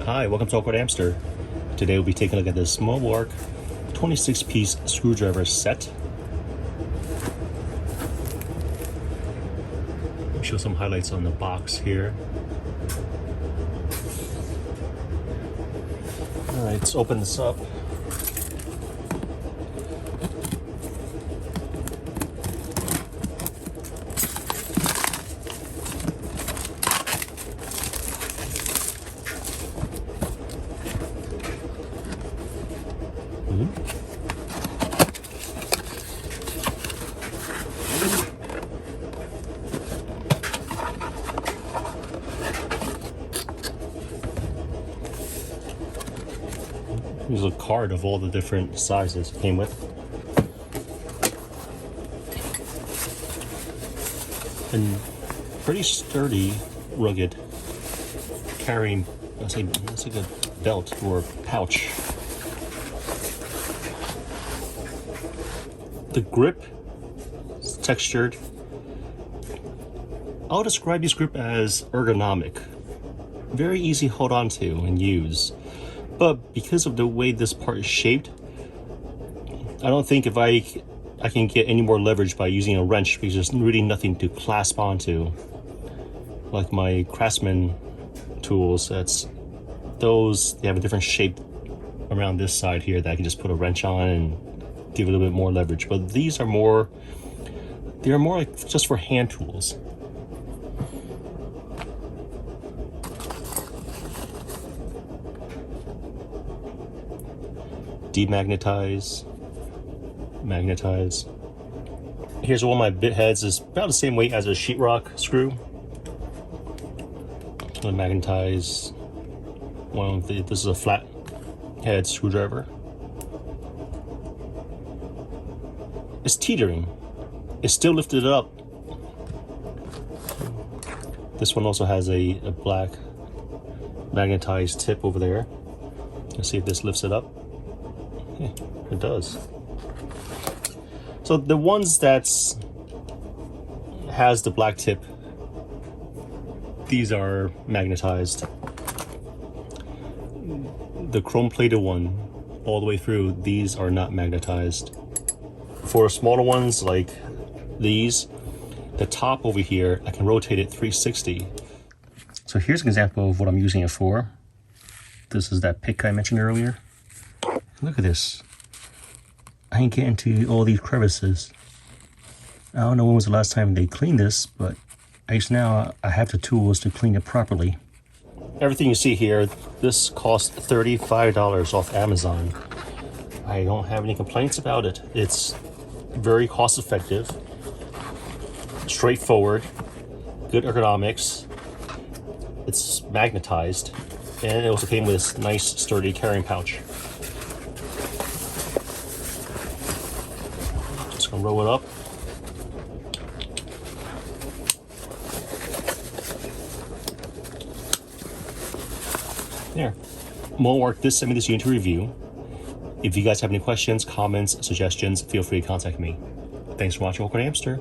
Hi, welcome to AwkwardHamster. Today we'll be taking a look at this MulWark 26-piece screwdriver set. I'll show some highlights on the box here. Alright, let's open this up. Here's a card of all the different sizes it came with. And pretty sturdy, rugged, carrying, that's like a belt or pouch. The grip is textured. I'll describe this grip as ergonomic. Very easy to hold on to and use. But because of the way this part is shaped, I don't think if I can get any more leverage by using a wrench, because there's really nothing to clasp onto. Like my Craftsman tools, they have a different shape around this side here that I can just put a wrench on and give it a little bit more leverage. But these are more like just for hand tools. Demagnetize, magnetize. Here's one of my bit heads. Is about the same weight as a sheetrock screw. I'm gonna magnetize one of the. This is a flat head screwdriver. It's teetering. It's still lifted up. This one also has a black magnetized tip over there. Let's see if this lifts it up. Yeah, it does. So the ones that has the black tip, these are magnetized. The chrome plated one all the way through, these are not magnetized. For smaller ones like these, the top over here, I can rotate it 360. So here's an example of what I'm using it for. This is that pick I mentioned earlier. Look at this. I can get into all these crevices. I don't know when was the last time they cleaned this, but at least now I have the tools to clean it properly. Everything you see here, this cost $35 off Amazon. I don't have any complaints about it. It's very cost effective, straightforward, good ergonomics. It's magnetized, and it also came with this nice sturdy carrying pouch. Just gonna roll it up. There. MulWark did send me this unit to review. If you guys have any questions, comments, suggestions, feel free to contact me. Thanks for watching AwkwardHamster.